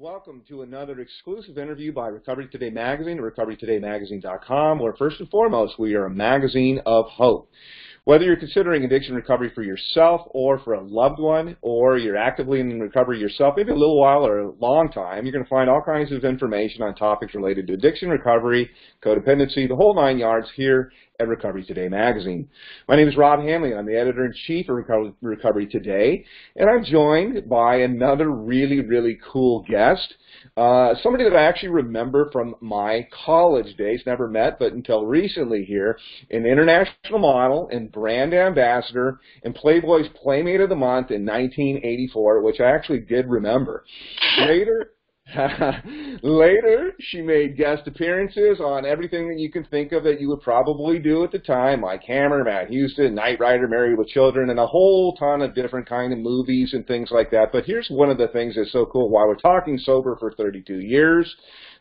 Welcome to another exclusive interview by Recovery Today Magazine at recoverytodaymagazine.com, where first and foremost, we are a magazine of hope. Whether you're considering addiction recovery for yourself or for a loved one, or you're actively in recovery yourself, maybe a little while or a long time, you're going to find all kinds of information on topics related to addiction recovery, codependency, the whole 9 yards here at Recovery Today Magazine. My name is Rob Hanley. I'm the editor-in-chief of Recovery Today, and I'm joined by another really, really cool guest, somebody that I actually remember from my college days, never met, but until recently here, an international model and brand ambassador and Playboy's Playmate of the Month in 1984, which I actually did remember. Later, she made guest appearances on everything that you can think of that you would probably do at the time, like Hammer, Matt Houston, Knight Rider, Married with Children, and a whole ton of different kind of movies and things like that. But here's one of the things that's so cool. While we're talking sober for 32 years,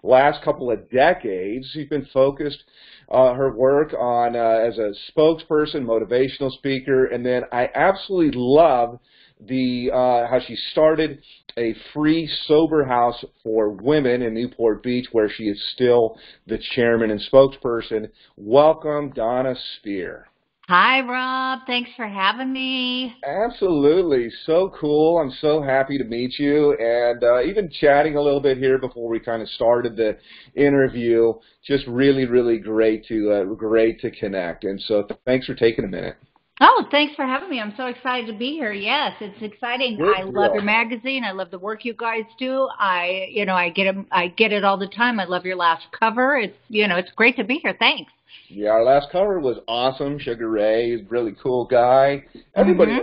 last couple of decades, she's been focused her work on as a spokesperson, motivational speaker, and then I absolutely love how she started a free sober house for women in Newport Beach, where she is still the chairman and spokesperson. Welcome, Dona Speir. Hi, Rob. Thanks for having me. Absolutely. So cool. I'm so happy to meet you. And even chatting a little bit here before we kind of started the interview, just really, really great to connect. And so thanks for taking a minute. Oh, thanks for having me. I'm so excited to be here. Yes, it's exciting. I love your magazine. I love the work you guys do. I get it all the time. I love your last cover. It's great to be here. Thanks. Yeah, our last cover was awesome. Sugar Ray is a really cool guy. Everybody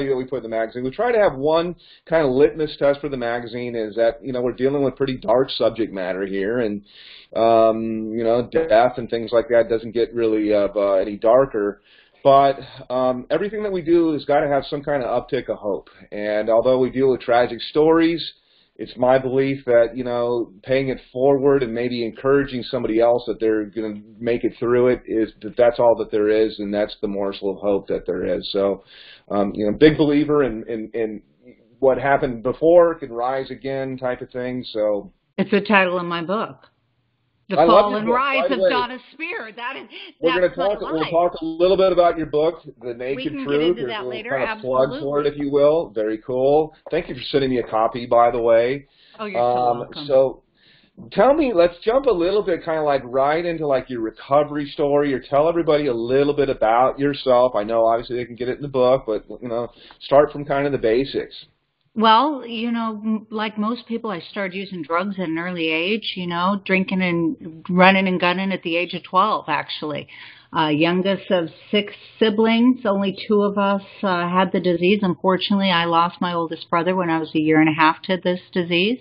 that we put in the magazine, we try to have one kind of litmus test for the magazine is that, we're dealing with pretty dark subject matter here, and, death and things like that doesn't get really any darker. But everything that we do has got to have some kind of uptick of hope. And although we deal with tragic stories, it's my belief that, paying it forward and maybe encouraging somebody else that they're going to make it through it that's all that there is, and that's the morsel of hope that there is. So, big believer in what happened before can rise again type of thing. So it's the title of my book. The Fall and Rise of Dona Speir. We'll talk a little bit about your book, The Naked Truth. We can get into that later. Kind of plug for it, if you will. Very cool. Thank you for sending me a copy, by the way. Oh, you're so welcome. So tell me, let's jump a little bit kind of like right into like your recovery story, or tell everybody a little bit about yourself. I know obviously they can get it in the book, but, start from kind of the basics. Well, like most people, I started using drugs at an early age, drinking and running and gunning at the age of 12, actually. Youngest of 6 siblings, only 2 of us had the disease. Unfortunately, I lost my oldest brother when I was a year and a half to this disease.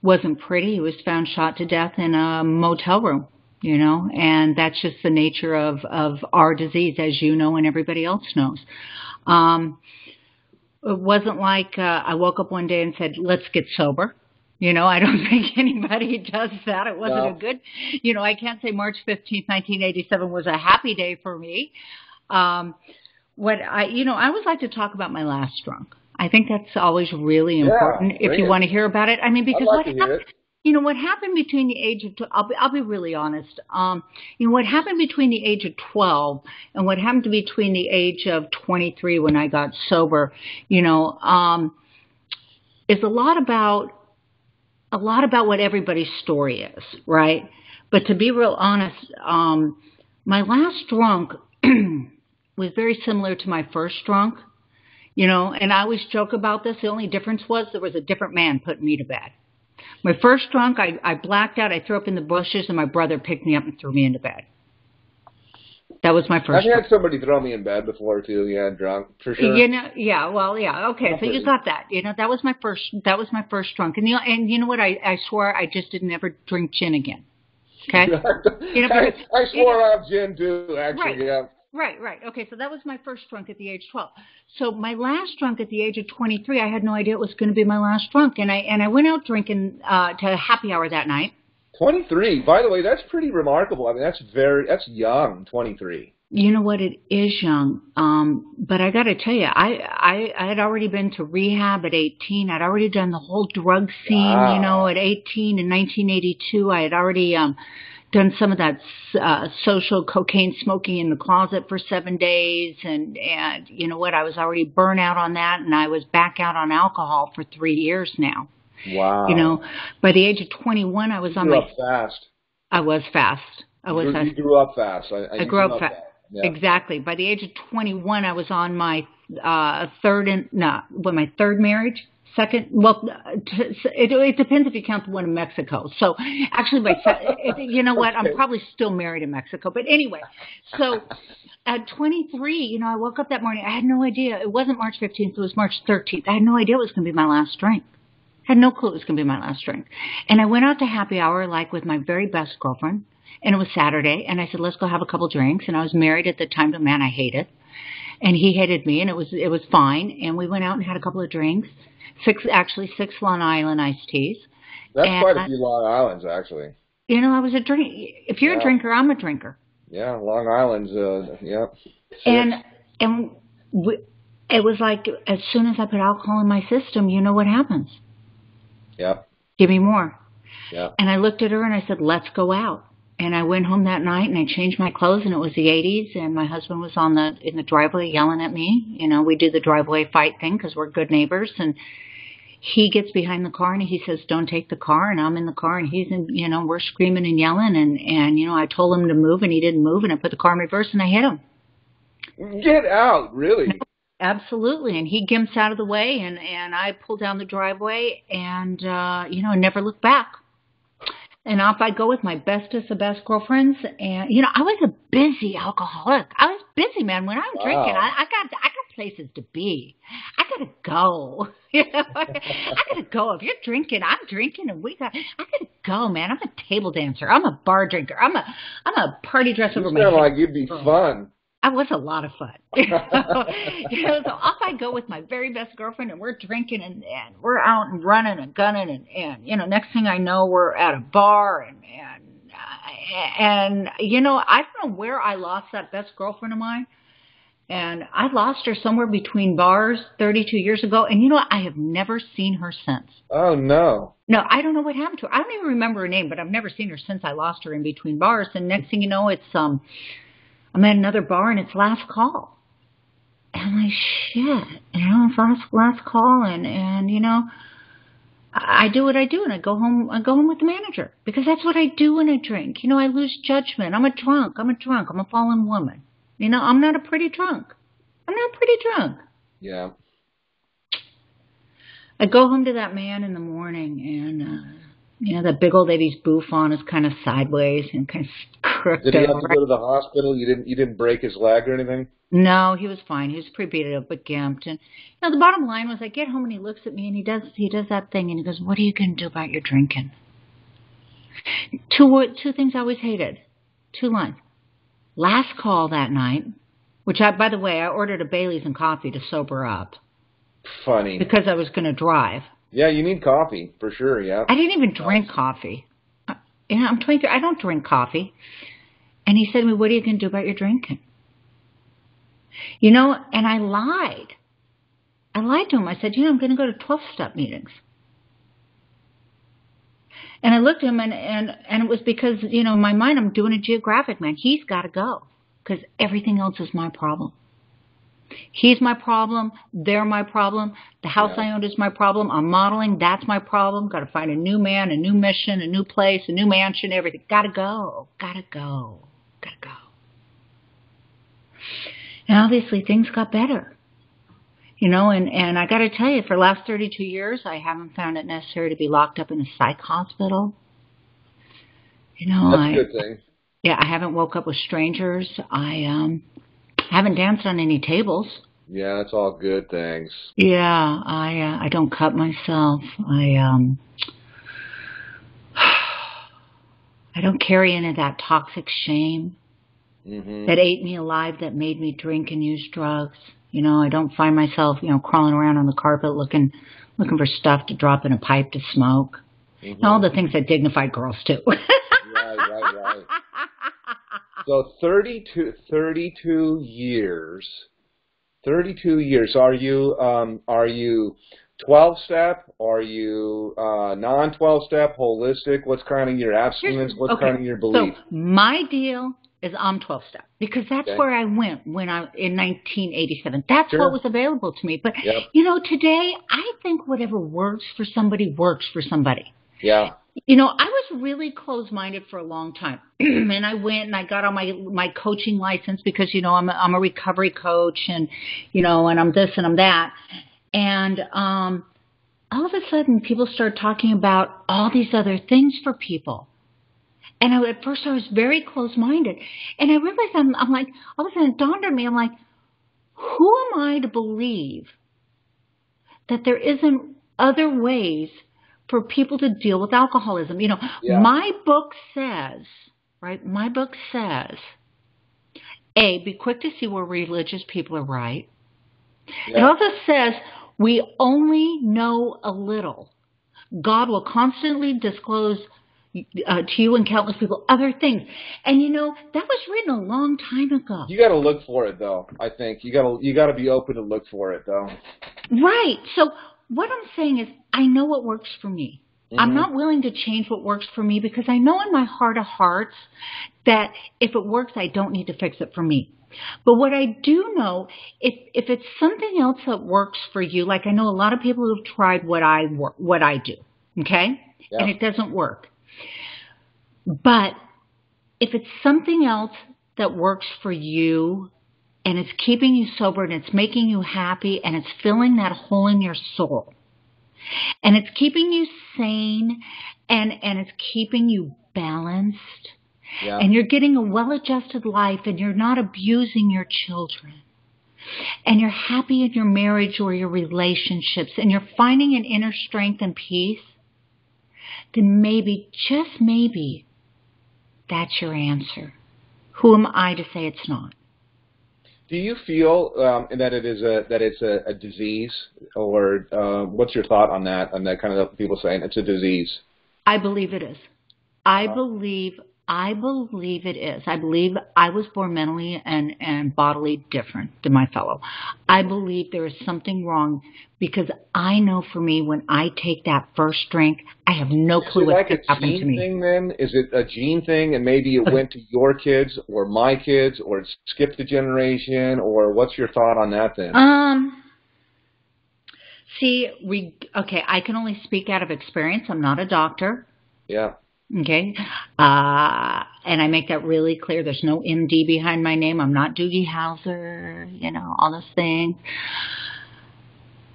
Wasn't pretty. He was found shot to death in a motel room, and that's just the nature of our disease, as you know, and everybody else knows. It wasn't like I woke up one day and said, let's get sober. I don't think anybody does that. It wasn't a good, I can't say March 15th, 1987 was a happy day for me. I always like to talk about my last drunk. I think that's always really important if you want to hear about it. I mean, because what happened between the age of, I'll be really honest. What happened between the age of 12 and what happened between the age of 23 when I got sober, is a lot about what everybody's story is, right? But to be real honest, my last drunk was very similar to my first drunk, and I always joke about this. The only difference was there was a different man putting me to bed. My first drunk, I blacked out, I threw up in the bushes, and my brother picked me up and threw me into bed. That was my first drunk. I've had somebody throw me in bed before, too, drunk, for sure. Okay, so you got that. That was my first drunk. And you know what, I swore I just didn't ever drink gin again. Okay? I swore off gin, too, actually, right. Right. Okay, so that was my first drunk at the age of 12. So my last drunk at the age of 23, I had no idea it was going to be my last drunk. And I went out drinking to happy hour that night. 23. By the way, that's pretty remarkable. I mean, that's young, 23. You know what? It is young. But I got to tell you, I had already been to rehab at 18. I'd already done the whole drug scene, Wow. you know, at 18 in 1982. I had already done some of that social cocaine smoking in the closet for 7 days. And you know what? I was already burnt out on that, and I was back out on alcohol for 3 years now. Wow. You know, by the age of 21, I was on my... You grew up fast. I was fast. You grew up fast. I grew up fast. Yeah. Exactly. By the age of 21, I was on my third marriage. Second, well, it depends if you count the one in Mexico. So actually, you know what? I'm probably still married in Mexico. But anyway, so at 23, you know, I woke up that morning. I had no idea. It wasn't March 15th. It was March 13th. I had no idea it was going to be my last drink. I had no clue it was going to be my last drink. And I went out to happy hour, like with my very best girlfriend. And it was Saturday, and I said, let's go have a couple drinks. And I was married at the time to a man I hated, and he hated me, and it was fine. And we went out and had a couple of drinks, six Long Island iced teas. That's quite a few Long Islands, actually. You know, I was a drink. If you're a drinker, I'm a drinker. Yeah, Long Island's, yeah. And it was like as soon as I put alcohol in my system, you know what happens? Yep. Give me more. Yeah. And I looked at her and I said, let's go out. And I went home that night and I changed my clothes, and it was the 80s, and my husband was in the driveway yelling at me. You know, we do the driveway fight thing because we're good neighbors. And he gets behind the car and he says, don't take the car. And I'm in the car and he's in, you know, we're screaming and yelling. And, you know, I told him to move and he didn't move, and I put the car in reverse and I hit him. Get out, really? No, absolutely. And he gimps out of the way, and I pulled down the driveway and, you know, never looked back. And off I go with my bestest of best girlfriends. And, you know, I was a busy alcoholic. I was busy, man. When I'm drinking, I got places to be. I got to go. You know, I got to go. If you're drinking, I'm drinking, and I got to go, man. I'm a table dancer. I'm a bar drinker. I'm a party dress over my head. You sound like you'd be fun. It was a lot of fun. You know, so off I go with my very best girlfriend, and we're drinking, and we're out and running and gunning, and you know, next thing I know, we're at a bar, and you know, I don't know where I lost that best girlfriend of mine, and I lost her somewhere between bars 32 years ago, and you know what? I have never seen her since. Oh, no. No, I don't know what happened to her. I don't even remember her name, but I've never seen her since I lost her in between bars, and next thing you know, it's I'm at another bar and it's last call. And I'm like, shit, you know, it's last call, and you know, I do what I do, and I go home with the manager, because that's what I do when I drink. You know, I lose judgment. I'm a drunk. I'm a fallen woman. You know, I'm not a pretty drunk. Yeah. I go home to that man in the morning, and you know, that big old lady's bouffant is kind of sideways and kind of crooked. Did he have to go to the hospital? You didn't break his leg or anything? No, he was fine. He was pretty beat up, but gimped. And you know, the bottom line was, I get home and he looks at me and he does that thing, and he goes, "What are you going to do about your drinking?" Two things I always hated. 2 lines. Last call that night, which by the way, I ordered a Bailey's and coffee to sober up. Funny. Because I was going to drive. Yeah, you need coffee, for sure, yeah. I didn't even drink coffee. You know, I'm 23. I don't drink coffee. And he said to me, "What are you going to do about your drinking?" You know, and I lied. I lied to him. I said, you know, I'm going to go to 12-step meetings. And I looked at him, and it was because, you know, in my mind, I'm doing a geographic, man. He's got to go, because everything else is my problem. He's my problem. They're my problem. The house I owned is my problem. I'm modeling. That's my problem. Got to find a new man, a new mission, a new place, a new mansion, everything. Got to go. And obviously things got better. You know, and I got to tell you, for the last 32 years, I haven't found it necessary to be locked up in a psych hospital. You know, that's a good thing. Yeah, I haven't woke up with strangers. I haven't danced on any tables. Yeah, that's all good things. Yeah, I don't cut myself. I don't carry any of that toxic shame that ate me alive, that made me drink and use drugs. You know, I don't find myself, you know, crawling around on the carpet looking for stuff to drop in a pipe to smoke. All the things that dignified girls do. Right. So 32 years. 32 years. Are you 12-step? Are you non-12-step, holistic? What's kind of your abstinence? What's kind of your belief? So my deal is I'm 12-step because that's where I went when in 1987. That's what was available to me. But, today I think whatever works for somebody works for somebody. Yeah. I was really closed-minded for a long time. And I went and I got on my coaching license because, I'm a recovery coach and, and I'm this and I'm that. And all of a sudden people started talking about all these other things for people. And at first I was very close-minded. And I realized I'm like, all of a sudden it dawned on me, I'm like, who am I to believe that there isn't other ways for people to deal with alcoholism? My book says, right? My book says, A, be quick to see where religious people are right. Yeah. It also says we only know a little. God will constantly disclose to you and countless people other things. And that was written a long time ago. You got to look for it, though. I think you got to be open to look for it, though. Right. So what I'm saying is, I know what works for me. Mm-hmm. I'm not willing to change what works for me because I know in my heart of hearts that if it works, I don't need to fix it for me. But what I do know, if it's something else that works for you, like I know a lot of people who've tried what I do, okay, and it doesn't work. But if it's something else that works for you and it's keeping you sober and it's making you happy and it's filling that hole in your soul and it's keeping you sane and it's keeping you balanced and you're getting a well-adjusted life and you're not abusing your children and you're happy in your marriage or your relationships and you're finding an inner strength and peace, then maybe, just maybe, that's your answer. Who am I to say it's not? Do you feel that it's a disease, or what's your thought on that? On that kind of people saying it's a disease? I believe it is. I believe it is. I believe I was born mentally and bodily different than my fellow. I believe there is something wrong because I know for me when I take that first drink, I have no clue what's going to happen to me. Is it like a gene thing then? Is it a gene thing and maybe it went to your kids or my kids or it skipped a generation, or what's your thought on that then? I can only speak out of experience. I'm not a doctor. Yeah. Okay. And I make that really clear. There's no MD behind my name. I'm not Doogie Howser, all those things.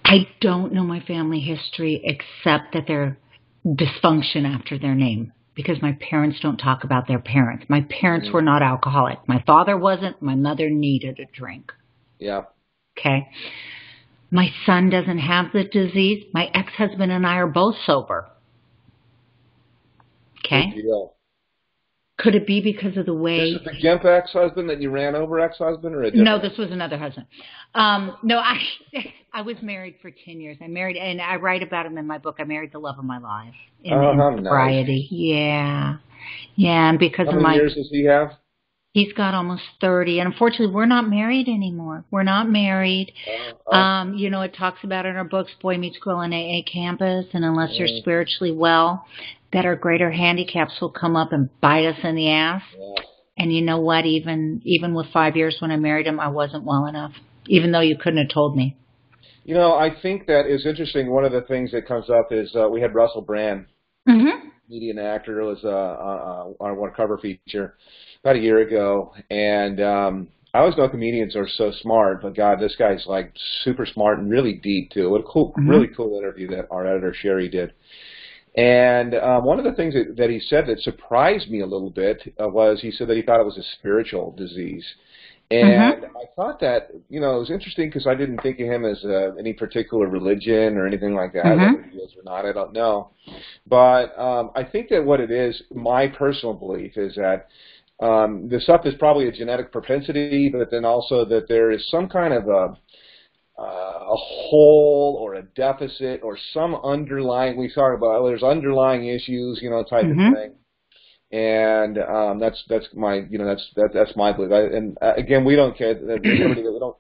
I don't know my family history except that they're dysfunction after their name because my parents don't talk about their parents. My parents were not alcoholic. My father wasn't. My mother needed a drink. Yeah. Okay. My son doesn't have the disease. My ex-husband and I are both sober. Okay. Could it be because of the way... This is the GIMP ex-husband that you ran over ex-husband or a different... No, this was another husband. No, I was married for 10 years. And I write about him in my book. I married the love of my life. In sobriety. Nice. Yeah. Yeah, and because How many years does he have? He's got almost 30. And unfortunately, we're not married anymore. We're not married. It talks about in our books, Boy Meets Girl on AA Campus, and unless you're spiritually well, that our greater handicaps will come up and bite us in the ass. Yeah. And you know what? Even with 5 years when I married him, I wasn't well enough, even though you couldn't have told me. I think that is interesting. One of the things that comes up is we had Russell Brand, comedian and actor, was on one cover feature about a year ago. And I always know comedians are so smart, but God, this guy's like super smart and really deep too. What a cool, really cool interview that our editor Sherry did. And one of the things that he said that surprised me a little bit was he said that he thought it was a spiritual disease. And I thought that, it was interesting because I didn't think of him as any particular religion or anything like that. Whether he is or not, I don't know. But I think that what it is, my personal belief is that the stuff is probably a genetic propensity, but then also that there is some kind of a hole or a deficit or some underlying, we talk about, there's underlying issues, type of thing. And that's my that's my belief. Again, we don't care.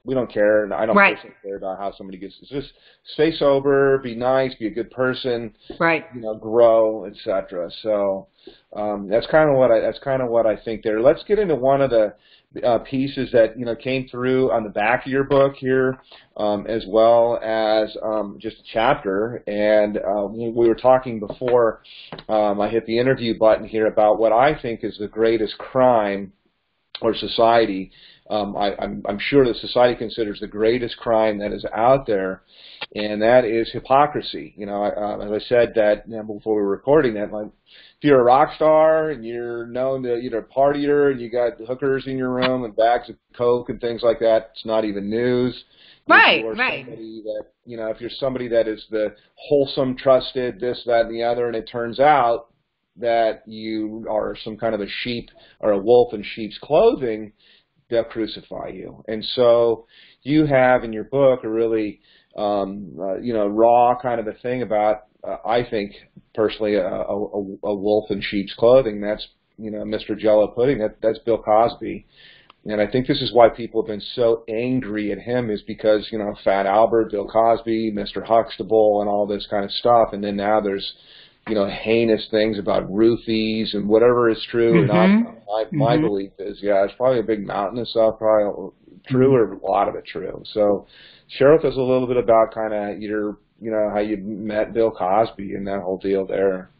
We don't care, and I don't right. personally care about how somebody gets. Just stay sober, be nice, be a good person, right? Grow, etc. So that's kind of what I think there. Let's get into one of the pieces that came through on the back of your book here, as well as just a chapter. And we were talking before I hit the interview button here about what I think is the greatest crime, or society. I'm sure that society considers the greatest crime that is out there, and that is hypocrisy. As I said that before we were recording that, like, if you're a rock star and you're known to a partier and you got hookers in your room and bags of coke and things like that, it's not even news. Right, right. Somebody that, if you're somebody that is the wholesome, trusted, this, that, and the other, and it turns out that you are some kind of a sheep or a wolf in sheep's clothing, they'll crucify you. And so you have in your book a really, raw kind of a thing about, I think personally, a wolf in sheep's clothing. That's, Mr. Jello Pudding. That's Bill Cosby. And I think this is why people have been so angry at him, is because, Fat Albert, Bill Cosby, Mr. Huxtable, and all this kind of stuff. And then now there's, heinous things about roofies and whatever is true or not. My belief is, it's probably a big mountain of stuff, probably true, or a lot of it true. So share with us a little bit about kind of your, how you met Bill Cosby and that whole deal there.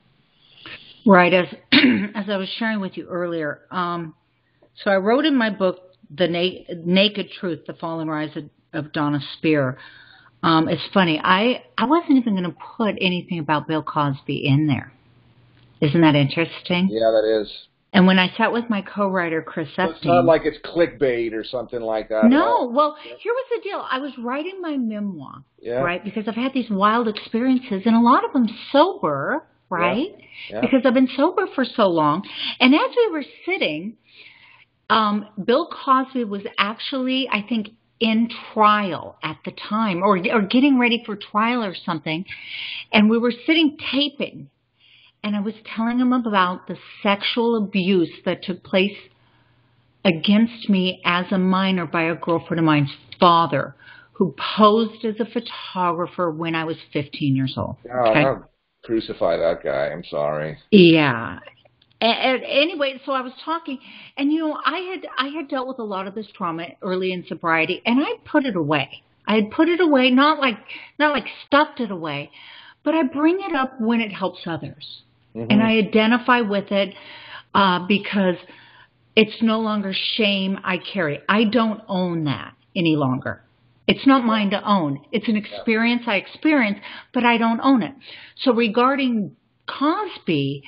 Right. As I was sharing with you earlier, so I wrote in my book, The Naked Truth, The Fall and Rise of Dona Speir. It's funny. I wasn't even going to put anything about Bill Cosby in there. Isn't that interesting? Yeah, that is. And when I sat with my co-writer, Chris Epstein... It's not like it's clickbait or something like that. No. Well, here was the deal. I was writing my memoir, right? Because I've had these wild experiences, and a lot of them sober, right? Yeah. Because I've been sober for so long. And as we were sitting, Bill Cosby was actually, I think, in trial at the time, or getting ready for trial or something. And we were sitting taping. And I was telling him about the sexual abuse that took place against me as a minor by a girlfriend of mine's father, who posed as a photographer when I was 15 years old. Okay? I'll crucify that guy. I'm sorry. Yeah. And anyway, so I was talking, and I had dealt with a lot of this trauma early in sobriety, and I put it away. I had put it away, not like stuffed it away, but I bring it up when it helps others. And I identify with it because it's no longer shame I carry. I don't own that any longer. It's not mine to own. It's an experience I experience, but I don't own it. So regarding Cosby,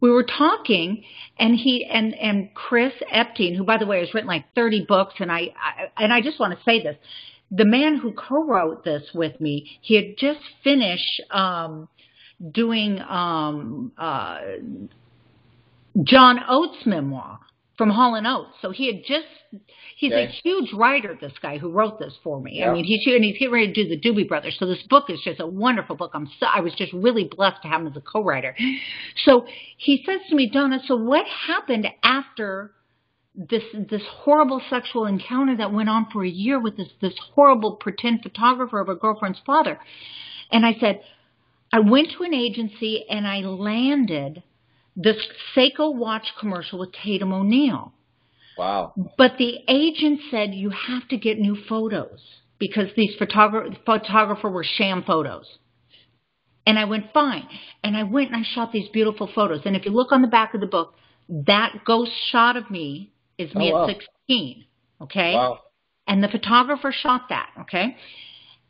we were talking, and Chris Epstein, who, by the way, has written like 30 books, and I just want to say this. The man who co-wrote this with me, he had just finished doing John Oates' memoir from Hall & Oates. So he's a huge writer, this guy who wrote this for me. Yeah. I mean, he's getting ready to do the Doobie Brothers. So this book is just a wonderful book. I was just really blessed to have him as a co-writer. So he says to me, Dona, so what happened after this horrible sexual encounter that went on for a year with this horrible pretend photographer of a girlfriend's father? And I said, I went to an agency and I landed this Seiko watch commercial with Tatum O'Neal. Wow. But the agent said, you have to get new photos because these photographer were sham photos. And I went, fine. And I went and I shot these beautiful photos. And if you look on the back of the book, that ghost shot of me is me at 16. Okay? Wow. And the photographer shot that. Okay?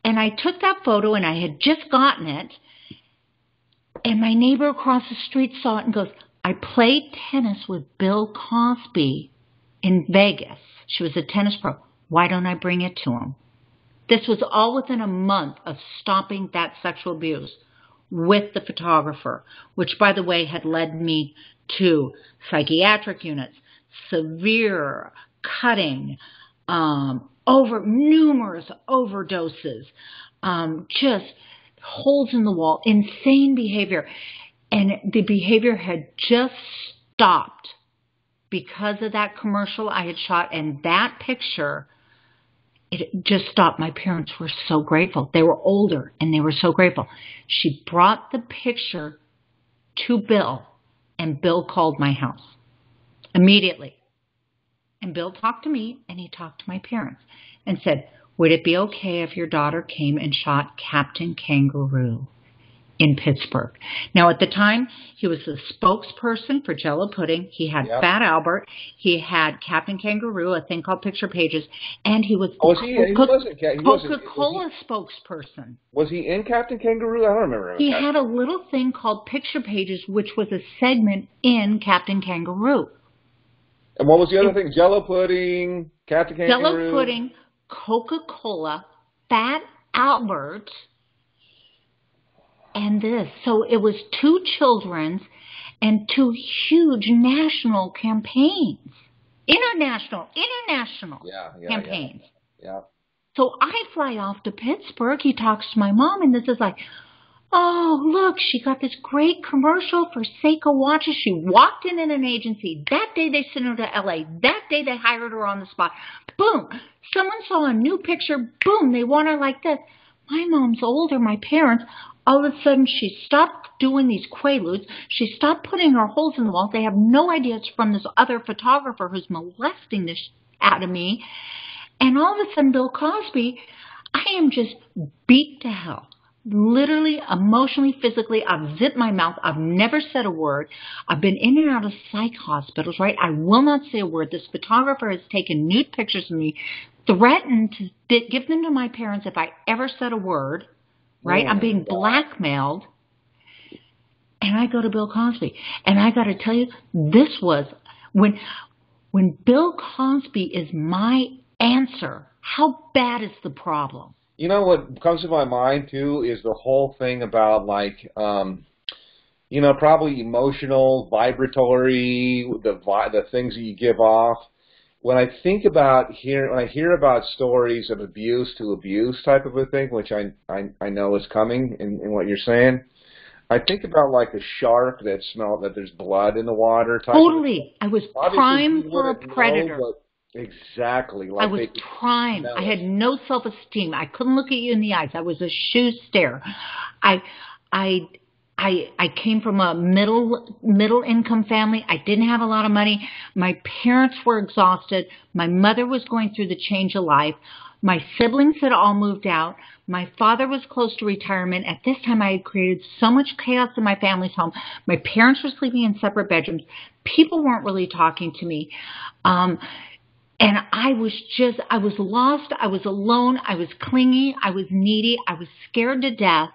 And I took that photo and I had just gotten it. And my neighbor across the street saw it and goes, I played tennis with Bill Cosby in Vegas. She was a tennis pro. Why don't I bring it to him? This was all within a month of stopping that sexual abuse with the photographer, which, by the way, had led me to psychiatric units, severe cutting, numerous overdoses, just holes in the wall, insane behavior. And the behavior had just stopped because of that commercial I had shot, and that picture, it just stopped. My parents were so grateful. They were older, and they were so grateful. She brought the picture to Bill, and Bill called my house immediately. And Bill talked to me, and he talked to my parents and said, would it be okay if your daughter came and shot Captain Kangaroo in Pittsburgh? Now, at the time, he was the spokesperson for Jell-O Pudding. He had Fat Albert. He had Captain Kangaroo, a thing called Picture Pages, and he was the Coca-Cola spokesperson. Was he in Captain Kangaroo? I don't remember. He had a little thing called Picture Pages, which was a segment in Captain Kangaroo. And what was the other thing? Jell-O Pudding, Captain Kangaroo? Jell-O Pudding, Coca-Cola, Fat Albert, and this. So it was 2 children's and 2 huge national campaigns. International campaigns. Yeah. So I fly off to Pittsburgh. He talks to my mom, and this is like, oh, look, she got this great commercial for Seiko watches. She walked in an agency. That day they sent her to L.A. That day they hired her on the spot. Boom. Someone saw a new picture. Boom. They want her like this. My mom's older, my parents. All of a sudden, she stopped doing these quaaludes. She stopped putting her holes in the wall. They have no idea it's from this other photographer who's molesting this out of me. And all of a sudden, Bill Cosby, I am just beat to hell. Literally, emotionally, physically, I've zipped my mouth. I've never said a word. I've been in and out of psych hospitals, right? I will not say a word. This photographer has taken nude pictures of me, threatened to give them to my parents if I ever said a word, right? I'm being blackmailed. And I go to Bill Cosby. And I got to tell you, this was, when Bill Cosby is my answer, how bad is the problem? You know what comes to my mind, too, is the whole thing about, like, probably emotional, vibratory, the things that you give off. When I think about when I hear about stories of abuse to abuse type of a thing, which I know is coming in what you're saying, I think about like a shark that there's blood in the water. Totally. I was primed for a predator. Exactly. Like I was primed. I had no self-esteem. I couldn't look at you in the eyes. I was a shoe stare. I came from a middle income family. I didn't have a lot of money. My parents were exhausted. My mother was going through the change of life. My siblings had all moved out. My father was close to retirement. At this time, I had created so much chaos in my family's home. My parents were sleeping in separate bedrooms. People weren't really talking to me. And I was lost. I was alone. I was clingy. I was needy. I was scared to death.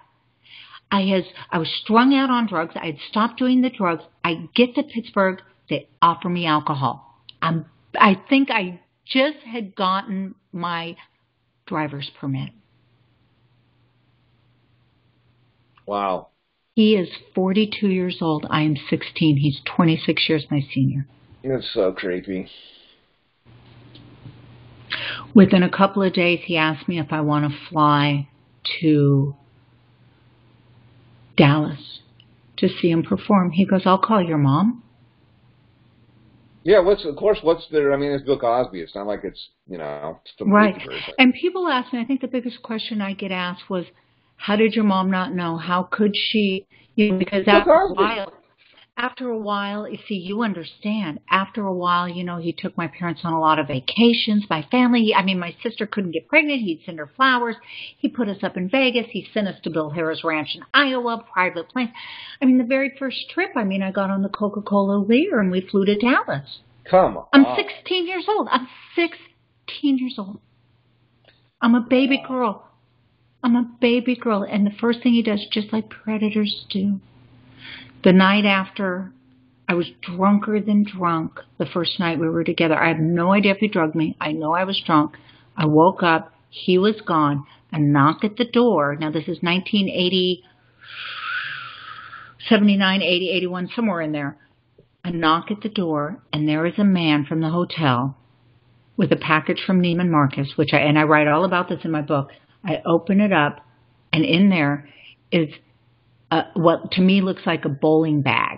I was strung out on drugs. I had stopped doing the drugs. I get to Pittsburgh. They offer me alcohol. I think I just had gotten my driver's permit. Wow. He is 42 years old. I am 16. He's 26 years my senior. It's so creepy. Within a couple of days, he asked me if I want to fly to Dallas to see him perform. He goes, I'll call your mom. Yeah, what's there? I mean, it's Bill Cosby. It's not like it's, some right. And people ask me, I think the biggest question I get asked was, how did your mom not know? How could she? Because after a while, you see, you understand. After a while, he took my parents on a lot of vacations. My family, my sister couldn't get pregnant. He'd send her flowers. He put us up in Vegas. He sent us to Bill Harris Ranch in Iowa, private planes. The very first trip, I got on the Coca-Cola Lear and we flew to Dallas. Come on. I'm 16 years old. I'm a baby girl. And the first thing he does, just like predators do, the night after, I was drunker than drunk the first night we were together. I have no idea if he drugged me. I know I was drunk. I woke up. He was gone. A knock at the door. Now, this is 1980, 79, 80, 81, somewhere in there. A knock at the door, and there is a man from the hotel with a package from Neiman Marcus, and I write all about this in my book. I open it up, and in there is what to me looks like a bowling bag.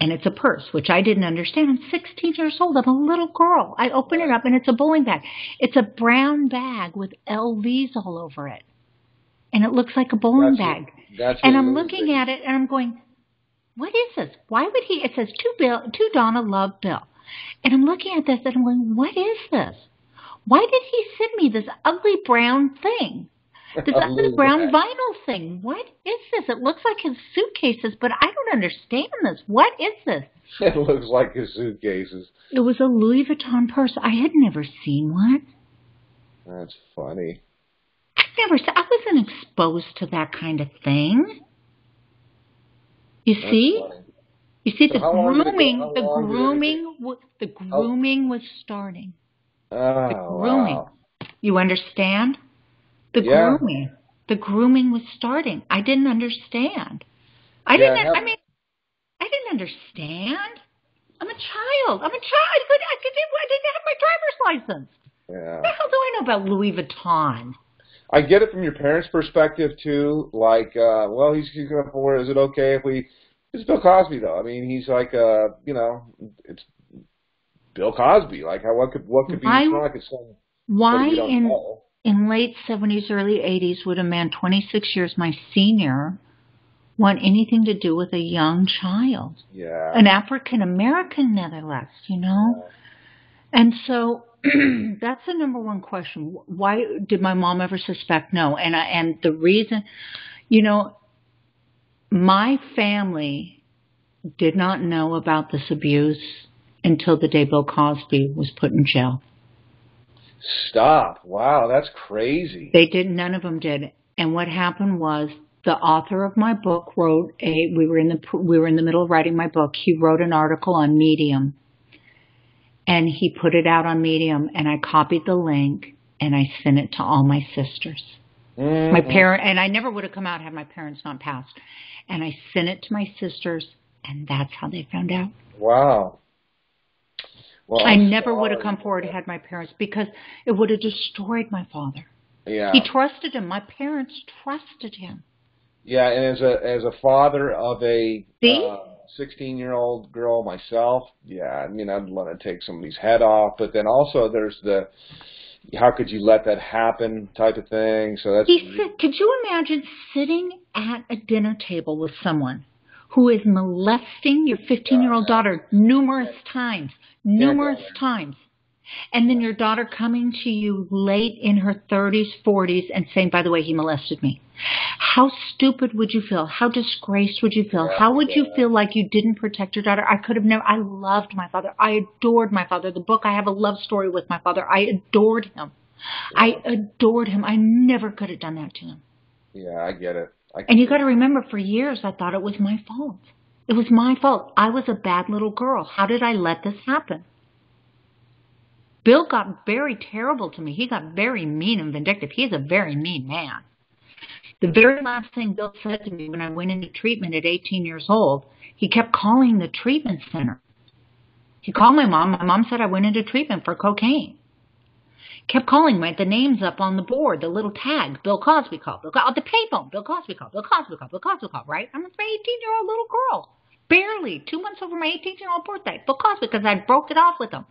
and it's a purse, which I didn't understand. I'm 16 years old. I'm a little girl. I open it up, and it's a bowling bag. It's a brown bag with LVs all over it, and it looks like a bowling bag. And I'm looking at it, and I'm going, what is this? Why would he? It says, to Donna, love, Bill. And I'm looking at this, and I'm going, what is this? Why did he send me this ugly brown thing? This ugly brown vinyl thing. What is this? It looks like his suitcases, but I don't understand this. What is this? It looks like his suitcases. It was a Louis Vuitton purse. I had never seen one. That's funny. I wasn't exposed to that kind of thing. You see? Funny. You see, the grooming was starting. Oh, the grooming. Wow. You understand? The grooming was starting. I didn't understand. I didn't understand. I'm a child. I didn't have my driver's license. Yeah. What the hell do I know about Louis Vuitton? I get it from your parents' perspective too. Like, well, he's going to afford. Is it okay if we? It's Bill Cosby, though. I mean, he's like, it's Bill Cosby. Like, what could be wrong? Like it's something. Why in late 70s, early 80s would a man 26 years my senior want anything to do with a young child? Yeah. An African American, nevertheless, Yeah. And so that's the number one question. Why did my mom ever suspect? No. And the reason, my family did not know about this abuse until the day Bill Cosby was put in jail. Stop. Wow, that's crazy. They didn't. None of them did. And what happened was the author of my book wrote we were in the middle of writing my book. He wrote an article on Medium. And he put it out on Medium, and I copied the link, and I sent it to all my sisters. Mm-hmm. And I never would have come out had my parents not passed. And I sent it to my sisters, and that's how they found out. Wow. Well, I never would have come forward had my parents, because it would have destroyed my father. Yeah. He trusted him. My parents trusted him. Yeah, and as a father of a 16-year-old girl myself, yeah, I'd want to take somebody's head off. But then also there's the how could you let that happen type of thing. So that's. Could you imagine sitting at a dinner table with someone who is molesting your 15-year-old daughter numerous times, and then your daughter coming to you late in her 30s, 40s, and saying, by the way, he molested me? How stupid would you feel? How disgraced would you feel? How would you feel like you didn't protect your daughter? I loved my father. I adored my father. The book, I have a love story with my father. I adored him. I never could have done that to him. Yeah, I get it. And you got to remember, for years, I thought it was my fault. It was my fault. I was a bad little girl. How did I let this happen? Bill got very terrible to me. He got very mean and vindictive. He's a very mean man. The very last thing Bill said to me when I went into treatment at 18 years old, he kept calling the treatment center. He called my mom. My mom said I went into treatment for cocaine. Kept calling the names up on the board, the little tag, Bill Cosby called, the payphone, Bill Cosby called, Bill Cosby called, Bill Cosby called, right? I'm an 18-year-old little girl, barely 2 months over my 18-year-old birthday, Bill Cosby, because I broke it off with him.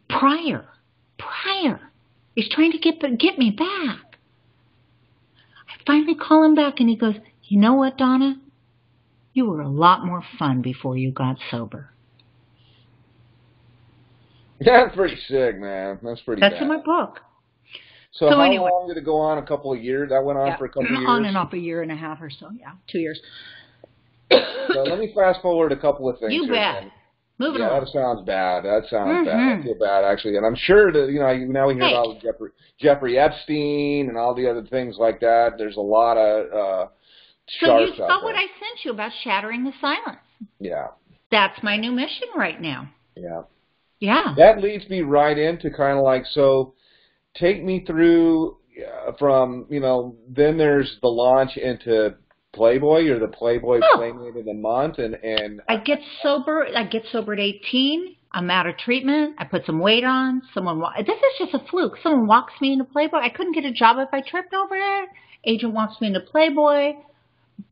Prior, he's trying to get me back. I finally call him back, and he goes, you know what, Donna? You were a lot more fun before you got sober. That's pretty sick, man. That's bad. In my book. So how long did it go on? A couple of years? That went on for a couple of years? On and off, a year and a half or so, 2 years. So let me fast forward a couple of things. You bet. Moving on. That sounds bad. Bad. I feel bad, actually. And I'm sure that, now we hear about Jeffrey Epstein and all the other things like that. There's a lot of So you saw what I sent you about shattering the silence. Yeah. That's my new mission right now. Yeah. Yeah. That leads me right into kind of like, so take me through from, then there's the launch into Playboy. You're the Playboy Playmate of the Month. And I get sober at 18. I'm out of treatment. I put some weight on. This is just a fluke. Someone walks me into Playboy. I couldn't get a job if I tripped over it. Agent walks me into Playboy.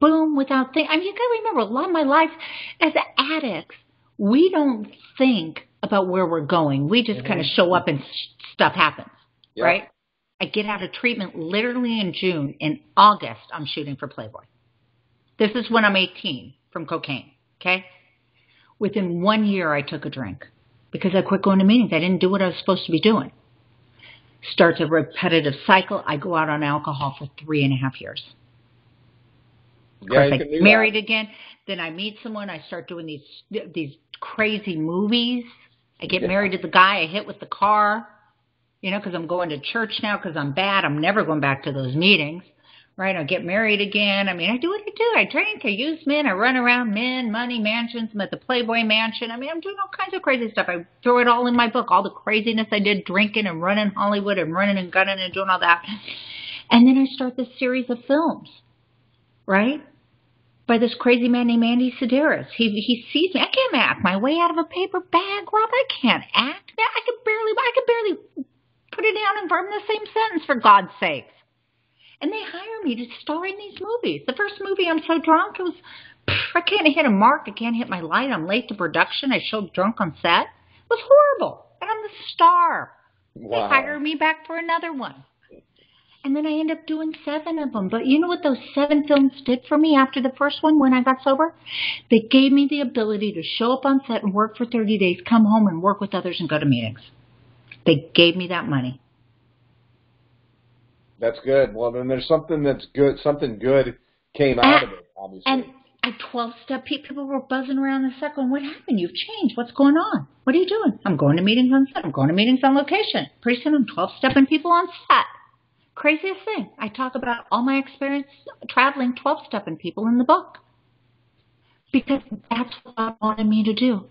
boom, without thinking. I mean, you got to remember, a lot of my life as addicts, we don't think about where we're going. We just kind of show up and stuff happens, right? I get out of treatment literally in June. In August, I'm shooting for Playboy. This is when I'm 18 from cocaine, okay? Within 1 year, I took a drink because I quit going to meetings. I didn't do what I was supposed to be doing. Starts a repetitive cycle. I go out on alcohol for 3.5 years. Of course, I get married again. Then I meet someone. I start doing these crazy movies. I get married to the guy I hit with the car, because I'm going to church now because I'm bad. I'm never going back to those meetings, right? I get married again. I mean, I do what I do. I drink. I use men. I run around men, money, mansions. I'm at the Playboy mansion. I mean, I'm doing all kinds of crazy stuff. I throw it all in my book, all the craziness I did drinking and running Hollywood and running and gunning and doing all that. And then I start this series of films, right? By this crazy man named Andy Sedaris. He sees me. I can't act my way out of a paper bag, Rob. I can't act. I could barely put it down and burn the same sentence, for God's sakes. And they hire me to star in these movies. The first movie, I'm so drunk, it was, I can't hit a mark. I can't hit my light. I'm late to production. I showed drunk on set. It was horrible. And I'm the star. Wow. They hire me back for another one. And then I end up doing 7 of them. But you know what those 7 films did for me after the first one when I got sober? They gave me the ability to show up on set and work for 30 days, come home and work with others and go to meetings. They gave me that money. That's good. Well, then there's something that's good. Something good came out of it, obviously. And I 12-step people were buzzing around the set going, what happened? You've changed. What's going on? What are you doing? I'm going to meetings on set. I'm going to meetings on location. Pretty soon I'm 12-stepping people on set. Craziest thing. I talk about all my experience traveling 12-stepping people in the book. Because that's what God wanted me to do.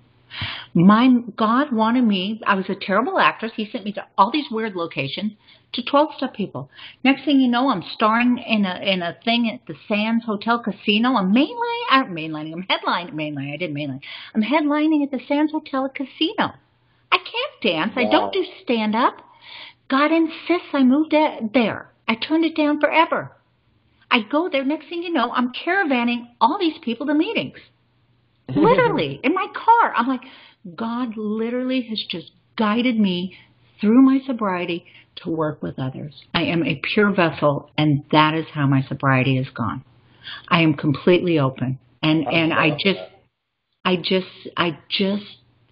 God wanted me, I was a terrible actress. He sent me to all these weird locations to 12-step people. Next thing you know, I'm starring in a thing at the Sands Hotel Casino. I'm headlining at the Sands Hotel Casino. I can't dance. Wow. I don't do stand-up. God insists I moved there. I turned it down forever. I go there. Next thing you know, I'm caravanning all these people to meetings. Literally, in my car. I'm like, God literally has just guided me through my sobriety to work with others. I am a pure vessel, and that is how my sobriety has gone. I am completely open. And I just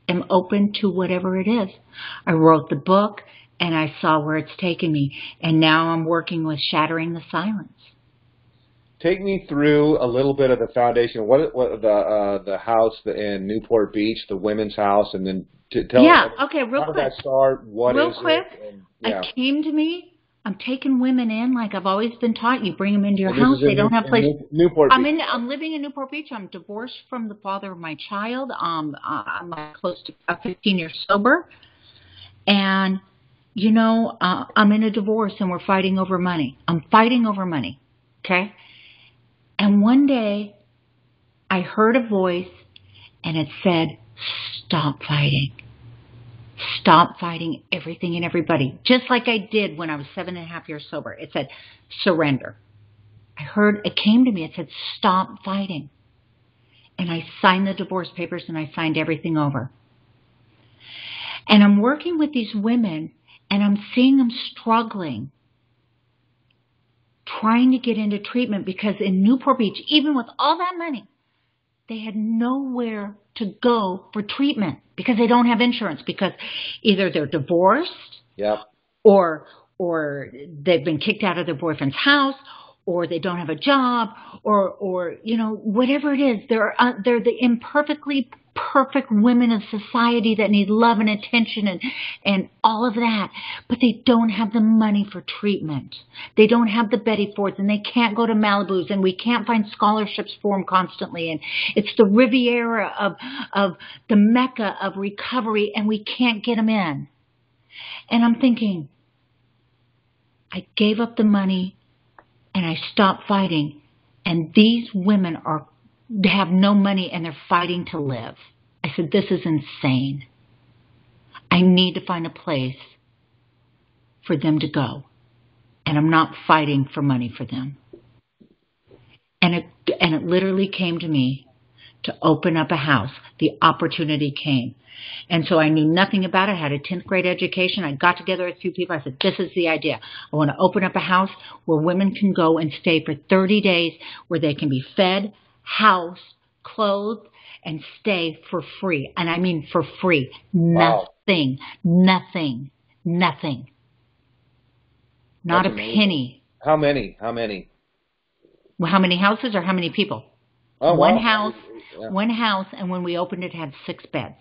am open to whatever it is. I wrote the book, and I saw where it's taken me. And now I'm working with Shattering the Silence. Take me through a little bit of the foundation. What the house in Newport Beach, the women's house, and then tell real how quick. did that start? Real quick, it came to me. I'm taking women in like I've always been taught. You bring them into your house. They don't have place. Newport Beach. I'm living in Newport Beach. I'm divorced from the father of my child. I'm close to 15 years sober, and I'm in a divorce and we're fighting over money. I'm fighting over money. Okay. And one day, I heard a voice, and it said, stop fighting. Stop fighting everything and everybody. Just like I did when I was 7.5 years sober. It said, surrender. It came to me, it said, stop fighting. And I signed the divorce papers, and I signed everything over. And I'm working with these women, and I'm seeing them struggling, trying to get into treatment because in Newport Beach, even with all that money, they had nowhere to go for treatment because they don't have insurance because either they're divorced or they've been kicked out of their boyfriend's house or they don't have a job or whatever it is. They're the imperfectly perfect women of society that need love and attention and all of that. But they don't have the money for treatment. They don't have the Betty Fords and they can't go to Malibu's and we can't find scholarships for them constantly. And it's the Riviera of the Mecca of recovery and we can't get them in. And I'm thinking, I gave up the money and I stopped fighting. And these women have no money and they're fighting to live. I said, this is insane. I need to find a place for them to go. And I'm not fighting for money for them. And And it literally came to me to open up a house. The opportunity came. And so I knew nothing about it. I had a 10th grade education. I got together with a few people. I said, this is the idea. I want to open up a house where women can go and stay for 30 days, where they can be fed, housed, clothed, and stay for free. And I mean for free. Wow. Nothing. Not That's a amazing. penny. How many? How many? Well, how many houses or how many people? Oh, One wow. house, Yeah. one house, and when we opened it, it had 6 beds.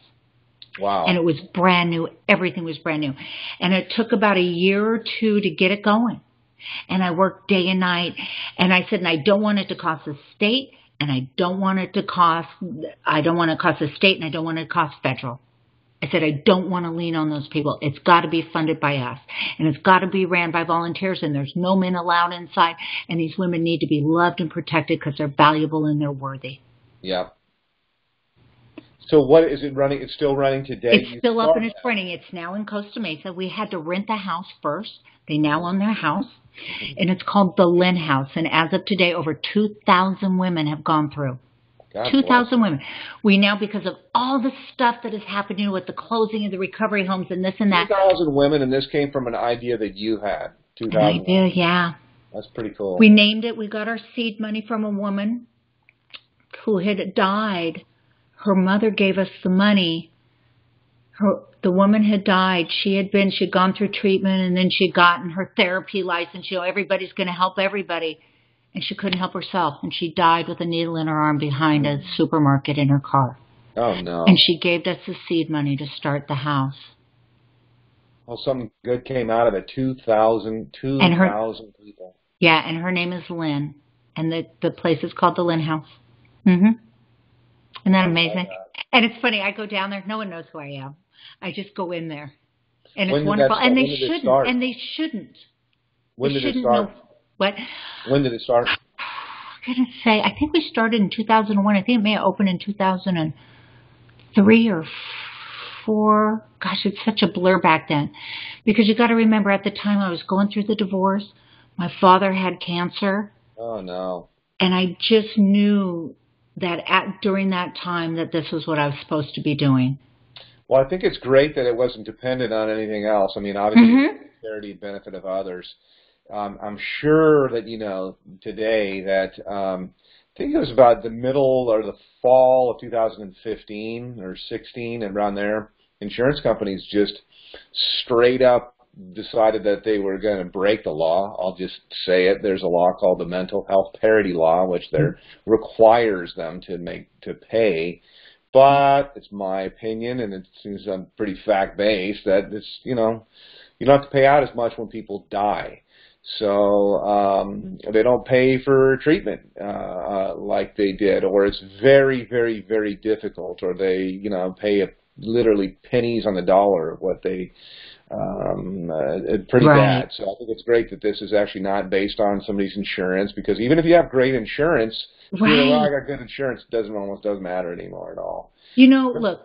Wow. And it was brand new. Everything was brand new. And it took about a year or two to get it going. And I worked day and night. And I said, and I don't want it to cost the state, and I don't want it to cost the state, and I don't want it to cost federal. I said, I don't want to lean on those people. It's got to be funded by us. And it's got to be ran by volunteers, and there's no men allowed inside. And these women need to be loved and protected because they're valuable and they're worthy. Yeah. So what is it running? It's still running today? It's still up and it's running. It's now in Costa Mesa. We had to rent the house first. They now own their house. And it's called the Lynn House. And as of today, over 2,000 women have gone through. 2,000 women. We now, because of all the stuff that is happening with the closing of the recovery homes and this and that. 2,000 women, and this came from an idea that you had. 2,000. I do, yeah. That's pretty cool. We named it. We got our seed money from a woman who had died. Her mother gave us the money. The woman had died. She'd gone through treatment, and then she'd gotten her therapy license. You know, everybody's going to help everybody. And she couldn't help herself. And she died with a needle in her arm behind a supermarket in her car. Oh, no. And she gave us the seed money to start the house. Well, something good came out of it. 2,000 people. Yeah, and her name is Lynn. And the place is called the Lynn House. Mm-hmm. Isn't that amazing? And it's funny, I go down there, no one knows who I am. I just go in there. And it's wonderful. And they shouldn't. When did it start? What? When did it start? I'm going to say, I think we started in 2001. I think it may have opened in 2003 or 4. Gosh, it's such a blur back then. Because you got to remember, at the time I was going through the divorce, my father had cancer. Oh, no. And I just knew that during that time that this was what I was supposed to be doing. Well, I think it's great that it wasn't dependent on anything else. I mean, obviously, charity and benefit of others. I'm sure that, today that I think it was about the middle or the fall of 2015 or 16, and around there, insurance companies just straight up decided that they were going to break the law. I'll just say it. There's a law called the Mental Health Parity Law, which requires them to pay. But it's my opinion, and it seems pretty fact-based, that it's, you don't have to pay out as much when people die. So they don't pay for treatment like they did, or it's very, very, very difficult, or they, pay literally pennies on the dollar of what they, pretty bad. So I think it's great that this is actually not based on somebody's insurance, because even if you have great insurance, I got good insurance, almost doesn't matter anymore at all. Look,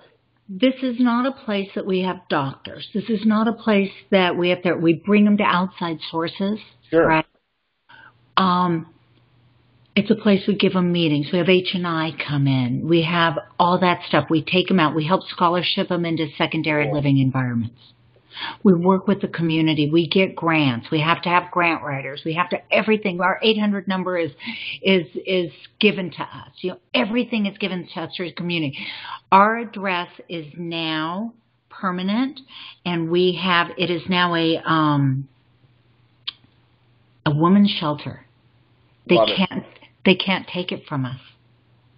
this is not a place that we have doctors. This is not a place that we bring them to outside sources. Sure. Right? It's a place we give them meetings. We have H&I come in. We have all that stuff. We take them out. We help scholarship them into secondary living environments. We work with the community. We get grants. We have to have grant writers. We have to everything. Our 800 number is given to us. Everything is given to us through the community. Our address is now permanent, and it is now a women's shelter. They can't take it from us.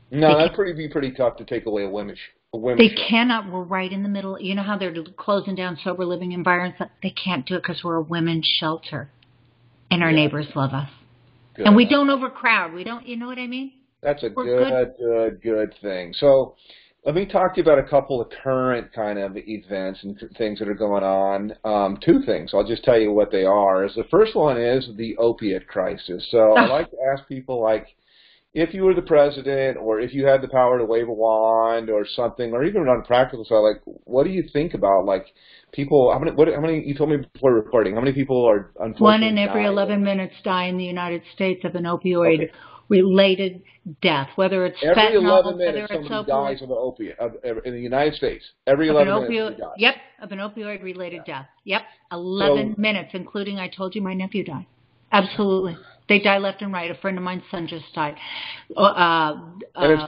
No, that'd be pretty tough to take away a women's They cannot. We're right in the middle. You know how they're closing down sober living environments? They can't do it because we're a women's shelter. And our neighbors love us. Good. And we don't overcrowd. We don't, you know what I mean? That's a good thing. So let me talk to you about a couple of current kind of events and things that are going on. 2 things. I'll just tell you what they are. The first one is the opiate crisis. So I like to ask people, if you were the president, or if you had the power to wave a wand or something, or even on a practical side, what do you think about, people, how many, you told me before recording, how many people are unfortunately 1 in every 11 minutes die in the United States of an opioid related death, whether it's every fentanyl, 11 minutes whether it's somebody dies of an opiate in the United States. Every 11 minutes somebody dies. Yep, of an opioid-related death. Yep, 11 minutes, including, I told you, my nephew died. Absolutely. They die left and right. A friend of mine's son just died. And it's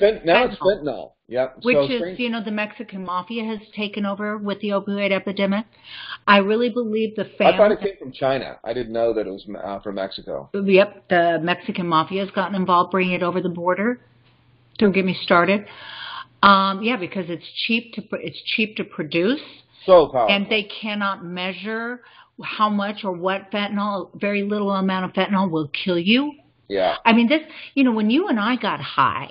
fentanyl. Yep. Which is, the Mexican mafia has taken over with the opioid epidemic. I really believe the family... I thought it came from China. I didn't know that it was from Mexico. Yep. The Mexican mafia has gotten involved bringing it over the border. Don't get me started. Because it's cheap to produce. So powerful. And they cannot measure how much or what fentanyl, very little amount of fentanyl will kill you. Yeah. I mean, when you and I got high.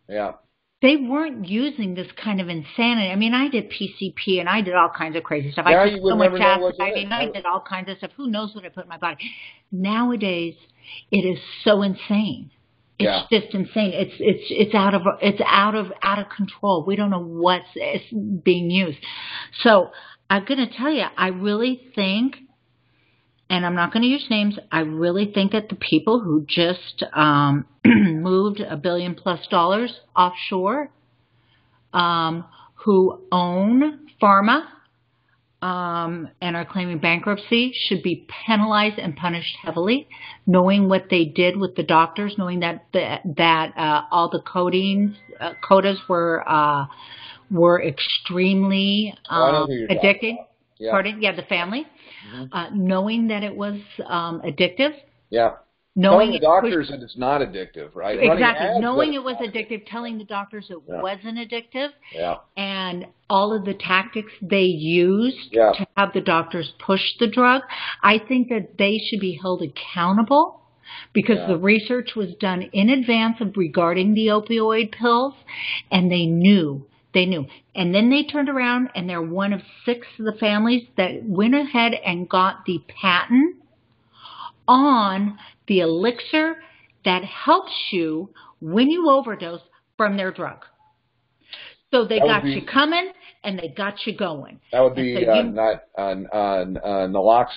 Yeah. They weren't using this kind of insanity. I mean, I did PCP and I did all kinds of crazy stuff. Yeah, I took so much acid. I did all kinds of stuff. Who knows what I put in my body? Nowadays, it is so insane. It's just insane. It's out of control. We don't know what's being used. So I'm going to tell you, I really think, and I'm not going to use names, I really think that the people who just moved $1 billion+ offshore, who own pharma and are claiming bankruptcy, should be penalized and punished heavily, knowing what they did with the doctors, knowing that all the quotas were extremely addicting. Yeah. Pardon? Yeah, the family. Mm-hmm. Knowing that it was addictive. Yeah. Telling the doctors that it's not addictive, right? Exactly. Knowing it was addictive, telling the doctors it wasn't addictive. Yeah. And all of the tactics they used to have the doctors push the drug. I think that they should be held accountable because the research was done in advance regarding the opioid pills, and they knew. And then they turned around, and they're one of 6 of the families that went ahead and got the patent on the elixir that helps you when you overdose from their drug. So they got you coming, and they got you going. That would be naloxone,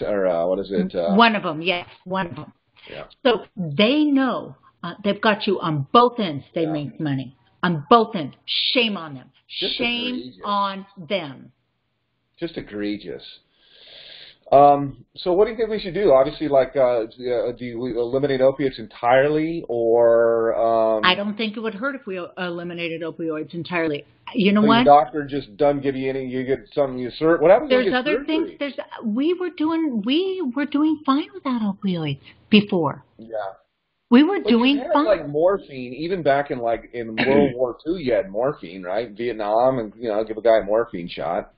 or what is it? One of them, yes, one of them. Yeah. So they know they've got you on both ends. They make money. On both ends. Shame on them. Shame on them. Just egregious. So what do you think we should do? Obviously, do we eliminate opiates entirely, or... I don't think it would hurt if we eliminated opioids entirely. You know what? The doctor just doesn't give you any, you get something, what happens when you get other surgery? things, we were doing fine without opioids before. Yeah. We were doing fine. Like morphine, even back in World War II, you had morphine, right? Vietnam, and give a guy a morphine shot.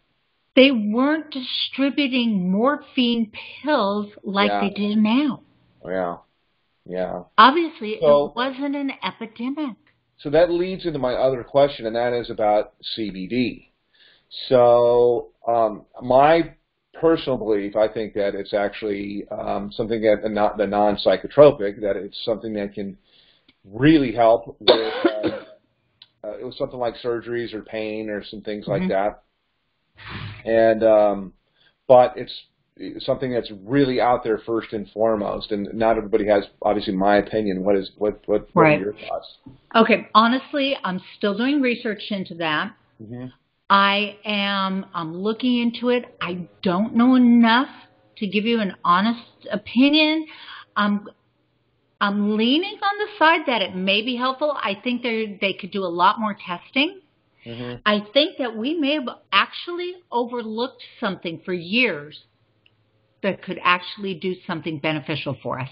They weren't distributing morphine pills like they do now. Yeah. Obviously, it wasn't an epidemic. So that leads into my other question, and that is about CBD. So my personal belief, I think that it's actually something that not the non-psychotropic, that it's something that can really help with it was something like surgeries or pain or some things like that. And but it's something that's really out there first and foremost, and not everybody has, obviously, my opinion. What are your thoughts? Okay, honestly, I'm still doing research into that. Mm-hmm. I'm looking into it. I don't know enough to give you an honest opinion. I'm leaning on the side that it may be helpful. I think they could do a lot more testing. Mm-hmm. I think that we may have actually overlooked something for years that could actually do something beneficial for us.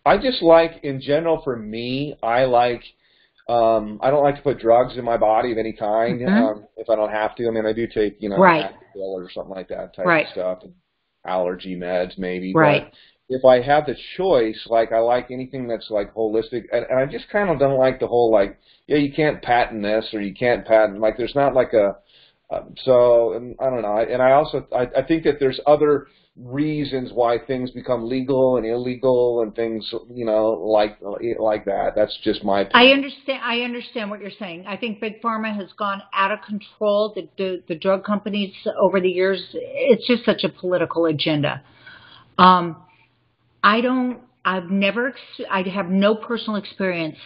I just like, in general, for me, I don't like to put drugs in my body of any kind if I don't have to. I mean, I do take, an Advil or something like that type of stuff, and allergy meds maybe. Right. But if I have the choice, I like anything that's holistic, and I just kind of don't like the whole you can't patent this or you can't patent, there's not so I don't know. And I think that there's other reasons why things become legal and illegal and things, like that. That's just my opinion. I understand what you're saying. I think Big Pharma has gone out of control. The drug companies over the years, it's just such a political agenda. I don't I have no personal experience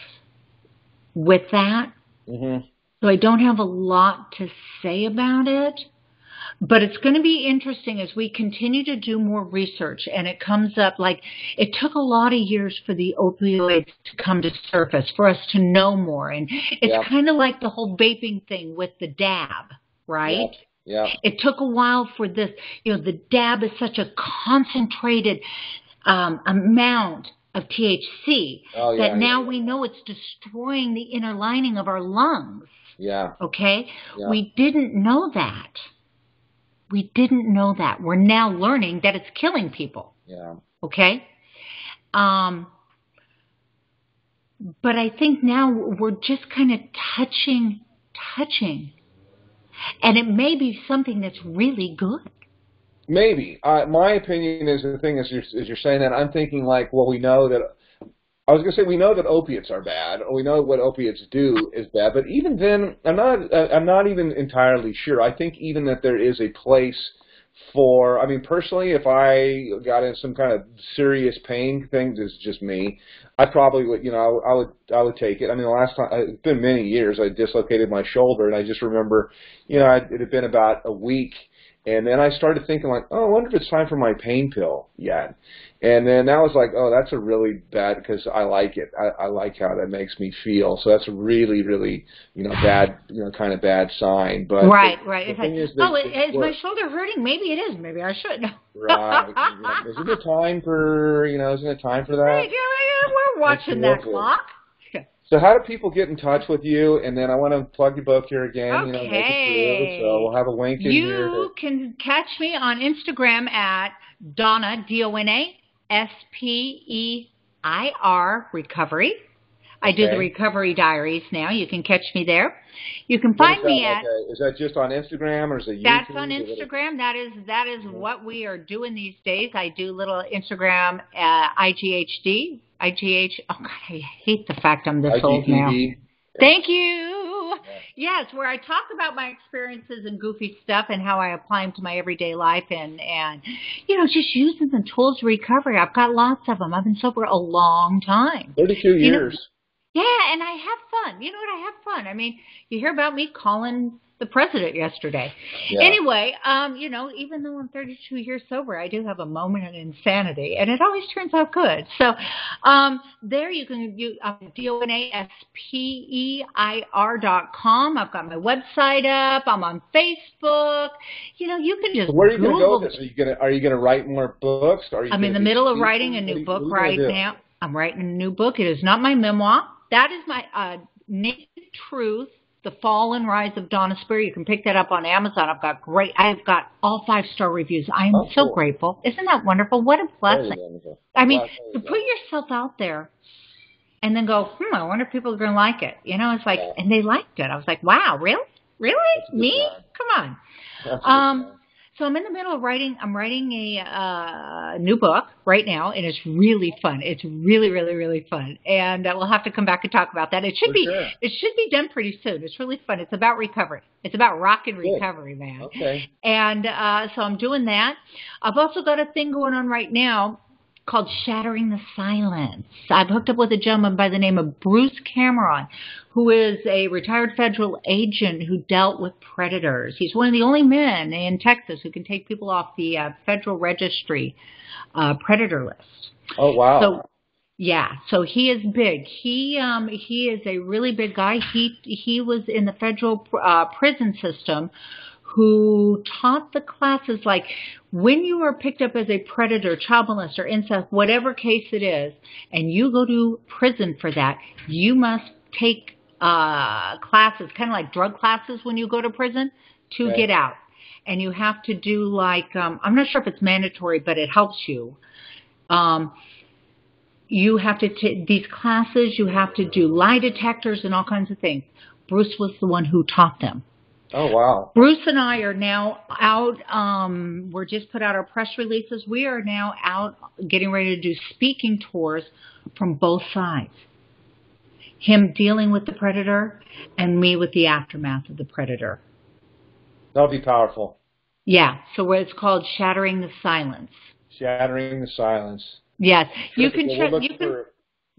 with that. Mm-hmm. So I don't have a lot to say about it. But it's going to be interesting as we continue to do more research, and it comes up like it took a lot of years for the opioids to come to surface, for us to know more. And it's kind of like the whole vaping thing with the dab, right? Yeah. It took a while for this. The dab is such a concentrated amount of THC that now we know it's destroying the inner lining of our lungs. Yeah. Okay? Yeah. We didn't know that. We didn't know that. We're now learning that it's killing people. Yeah. Okay? But I think now we're just kind of touching. And it may be something that's really good. Maybe. My opinion is the thing as you're saying that, I'm thinking like, well, we know that opiates are bad, or we know what opiates do is bad, but even then, I'm not even entirely sure. I think even that there is a place for, personally, if I got in some kind of serious pain thing, this is just me, I probably would, I would take it. The last time, it's been many years, I dislocated my shoulder, and I just remember, it had been about a week. And then I started thinking like, oh, I wonder if it's time for my pain pill yet. And then that was like, oh, that's a really bad, because I like it. I like how that makes me feel. So that's a really, really, bad, kind of bad sign. But right. Is my shoulder hurting? Maybe it is. Maybe I should. Right. Isn't it time for, that? Right. Yeah, we're watching that clock. So how do people get in touch with you? And then I want to plug your book here again. Okay. So we'll have a link in here. You can catch me on Instagram at Dona, Dona Speir Recovery. I do the recovery diaries now. You can catch me there. You can find me at. Okay. Is that just on Instagram or is it YouTube? That's on Instagram. That is what we are doing these days. I do little Instagram IGHD. Oh God, I hate the fact I'm this old now. Thank you. Yes, where I talk about my experiences and goofy stuff and how I apply them to my everyday life and just using the tools of recovery. I've got lots of them. I've been sober a long time. 32 years. Yeah, and I have fun. You know what? I have fun. You hear about me calling the president yesterday. Yeah. Anyway, even though I'm 32 years sober, I do have a moment of insanity, and it always turns out good. So there you can DonaSpeir.com. I've got my website up. I'm on Facebook. You can just where are you going to go with this? Are you going to write more books? I'm in the middle of writing a new book right now. I'm writing a new book. It is not my memoir. That is my Naked Truth, The Fall and Rise of Dona Speir. You can pick that up on Amazon. I've got all 5-star reviews. I'm so grateful. Isn't that wonderful? What a blessing. To put yourself out there and then go, I wonder if people are going to like it. It's like, and they liked it. I was like, wow, really? Really? Me? Come on. So I'm in the middle of writing. I'm writing a new book right now, and it's really fun. It's really, really, really fun. And we'll have to come back and talk about that. It should be done pretty soon. It's really fun. It's about recovery. It's about rock and recovery, man. Okay. And so I'm doing that. I've also got a thing going on right now called Shattering the Silence. I've hooked up with a gentleman by the name of Bruce Cameron, who is a retired federal agent who dealt with predators. He's one of the only men in Texas who can take people off the Federal Registry predator list. Oh, wow. So he is big. He is a really big guy. He was in the federal prison system, who taught the classes like when you are picked up as a predator, child molester, incest, whatever case it is, and you go to prison for that, you must take classes, kind of like drug classes when you go to prison to get out. And you have to do like, I'm not sure if it's mandatory, but it helps you. You have to take these classes, you have to do lie detectors and all kinds of things. Bruce was the one who taught them. Oh, wow. Bruce and I are now out. We're just put out our press releases. We are now out getting ready to do speaking tours from both sides. Him dealing with the predator and me with the aftermath of the predator. That'll be powerful. Yeah. So it's called Shattering the Silence. Shattering the Silence. Yes. You Terrific. can Well, check.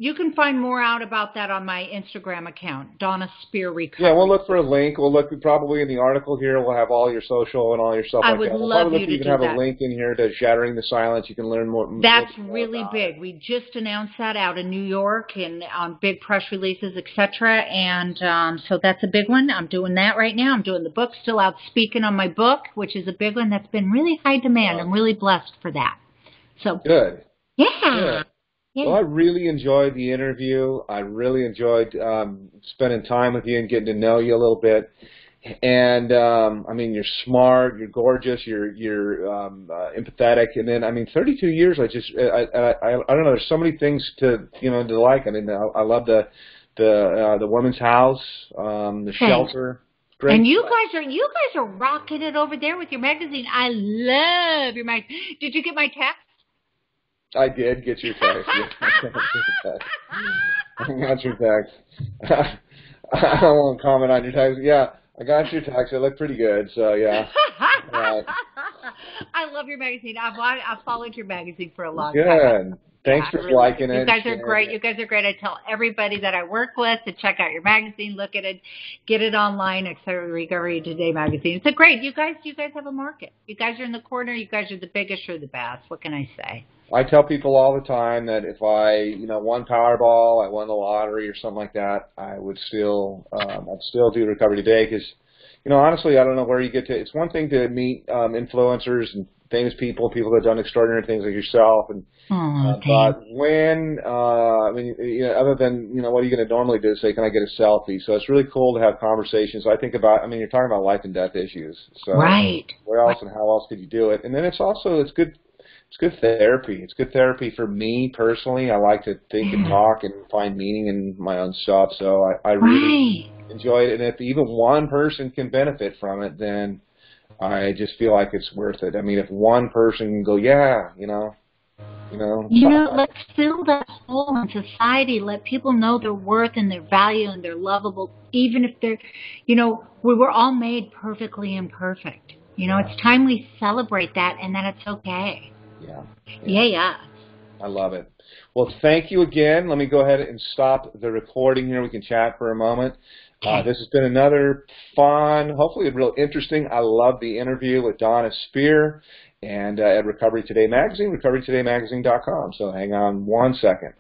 You can find more out about that on my Instagram account, Dona Spear Recovery. Yeah, we'll look for a link. We'll look probably in the article here. We'll have all your social and all your stuff I like would that. We'll love probably you to even do have that. a link in here to Shattering the Silence. You can learn more. That's more really big. it. We just announced that out in New York and on big press releases, etc. And so that's a big one. I'm doing that right now. I'm doing the book, still out speaking on my book, which is a big one that's been really high demand. Wow. I'm really blessed for that. So Good. Yeah. Good. Yeah. Well, I really enjoyed the interview. I really enjoyed spending time with you and getting to know you a little bit. And I mean, you're smart, you're gorgeous, you're empathetic, and then I mean, 32 years. I don't know. There's so many things to like. I mean, I love the women's house, the shelter. Great. And you guys are rocking it over there with your magazine. I love your magazine. Did you get my text? I did get your text. I got your text. I won't comment on your text. Yeah, I got your text. It looked pretty good. So yeah. Right. I love your magazine. I've followed your magazine for a long time. Good. Thanks for liking it. You guys are great. You guys are great. I tell everybody that I work with to check out your magazine, look at it, get it online, etc. Recovery Today magazine. It's great. You guys have a market. You guys are in the corner. You guys are the biggest. You're the best. What can I say? I tell people all the time that if I, won Powerball, I won the lottery or something like that, I would still, I'd still do Recovery Today because, honestly, I don't know where you get to. It's one thing to meet influencers and famous people that have done extraordinary things like yourself, and but when, other than, what are you going to normally do? Say, can I get a selfie? So it's really cool to have conversations. I think about, you're talking about life and death issues. So right. Where else and how else could you do it? And then it's good. It's good therapy. It's good therapy for me personally. I like to think and talk and find meaning in my own stuff. So I really enjoy it. And if even one person can benefit from it, then I just feel like it's worth it. I mean, if one person can go, let's fill that hole in society. Let people know their worth and their value and they're lovable, even if they're, we were all made perfectly imperfect. It's time we celebrate that and that it's okay. Yeah. I love it. Well, thank you again. Let me go ahead and stop the recording here. We can chat for a moment. This has been another fun, hopefully real interesting. I love the interview with Dona Speir and at Recovery Today Magazine, recoverytodaymagazine.com. So hang on one second.